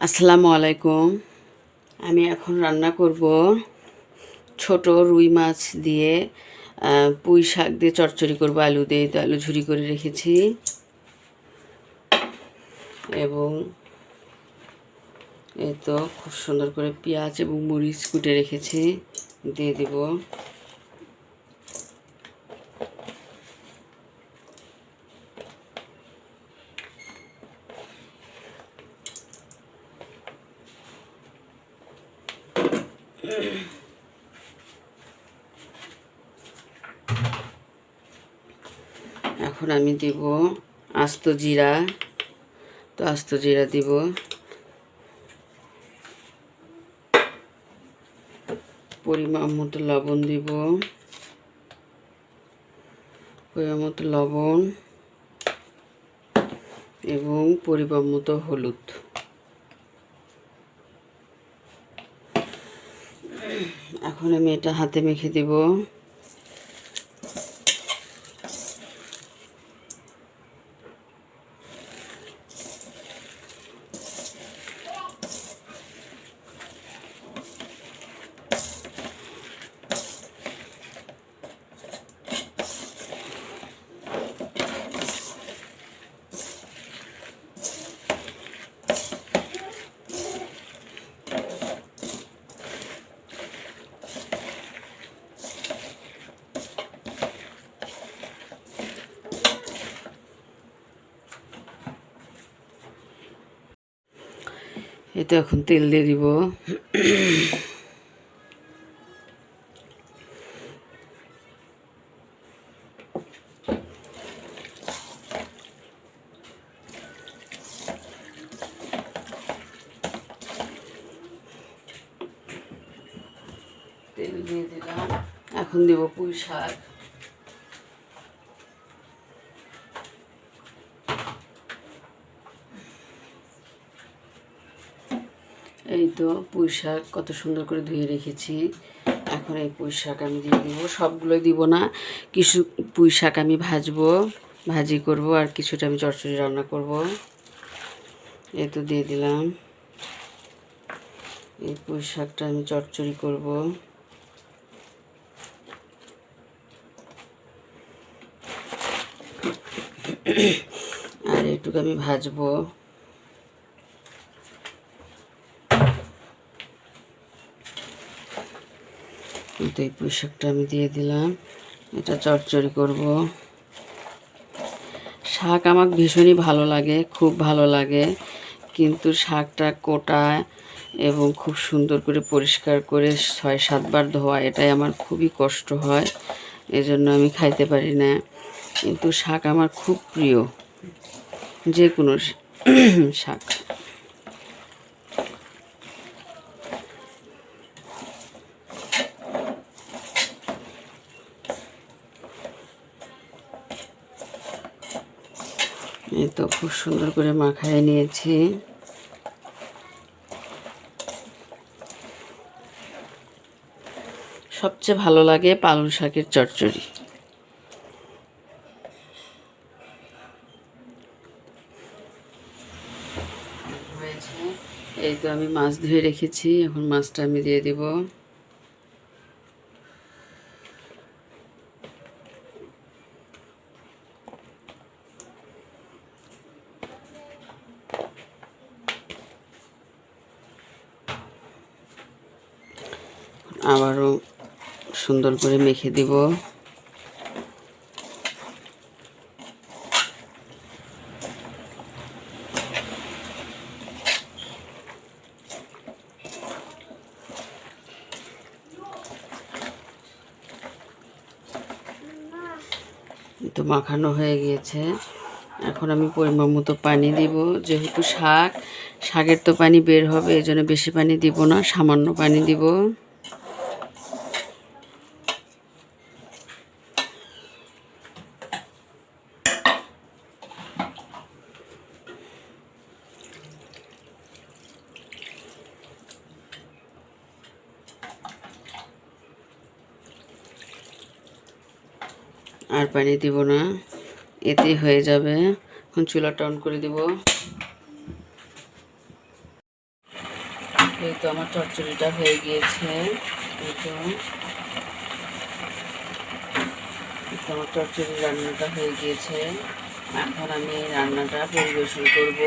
আসসালামু আলাইকুম। আমি এখন রান্না করব ছোট রুই মাছ দিয়ে পুঁই শাক দিয়ে চচ্চড়ি করব। আলু দিয়ে, তো আলু ঝুরি করে রেখেছি এবং এই তো খুব সুন্দর করে পেঁয়াজ এবং মরিচ কুটে রেখেছি, দিয়ে দিব। এখন আমি দিব আস্ত জিরা, তো আস্ত জিরা দিব, পরিমাণ মতো লবণ দিব, পরিমাণ মতো লবণ এবং পরিমাণ মতো হলুদ। এখন আমি এটা হাতে মেখে দেব। এটা এখন তেল দিয়ে দিব। তেল দিয়ে দিলাম। এখন দেব পুঁই শাক। এই তো পুঁই শাক কত সুন্দর করে ধুয়ে রেখেছি। এখন এই পুঁই শাক আমি দিয়ে দিব। সবগুলোই দিব না, কিছু পুঁই শাক আমি ভাজি করব, আর কিছুটা আমি চচ্চড়ি রান্না করব। এই তো দিয়ে দিলাম। এই পুঁই শাকটা আমি চচ্চড়ি করব। আর একটুকু আমি ভাজবো। কিন্তু এই পুঁই শাকটা আমি দিয়ে দিলাম, এটা চচ্চড়ি করব। শাক আমার ভীষণই ভালো লাগে, খুব ভালো লাগে, কিন্তু শাকটা কোটা এবং খুব সুন্দর করে পরিষ্কার করে ৬-৭ বার ধোয়া, এটাই আমার খুবই কষ্ট হয়, এজন্য আমি খাইতে পারি না। কিন্তু শাক আমার খুব প্রিয়, যে কোনো শাক। এই তো খুব সুন্দর করে মাখায় নিয়েছি। সবচেয়ে ভালো লাগে পালং শাকের চচ্চড়ি। হয়েছে। এই তো আমি মাছ ধুয়ে রেখেছি, এখন মাছটা আমি দিয়ে দেব। আবারও সুন্দর করে মেখে দিব। তো মাখানো হয়ে গিয়েছে। এখন আমি পরিমাণ মতো পানি দিব। যেহেতু শাকের তো পানি বের হবে, এই জন্য বেশি পানি দিব না, সামান্য পানি দিব। আর পানি দিব না, এতেই হয়ে যাবে। এখন চুলাটা অন করে দিব। এই তো আমার চচ্চড়িটা হয়ে গিয়েছে। এই তো আমার চচ্চড়ি রান্নাটা হয়ে গিয়েছে। এখন আমি এই রান্নাটা পরিবেশন করব।